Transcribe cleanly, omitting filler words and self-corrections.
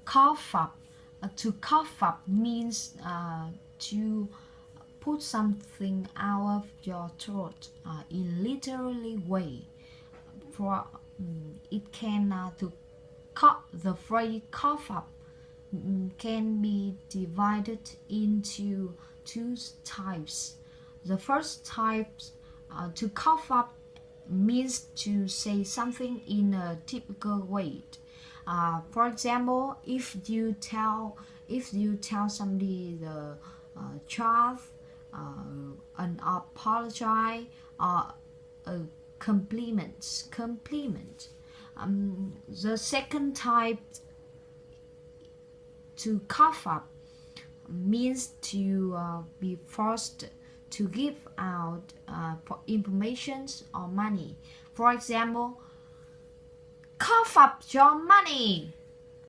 cough up. To cough up means to put something out of your throat in literally way. For it can to the phrase cough up can be divided into two types. The first type, to cough up, means to say something in a typical way. For example, if you tell somebody the truth, an apology, or a compliment. The second type, to cough up, means to be forced to give out information or money. For example, cough up your money.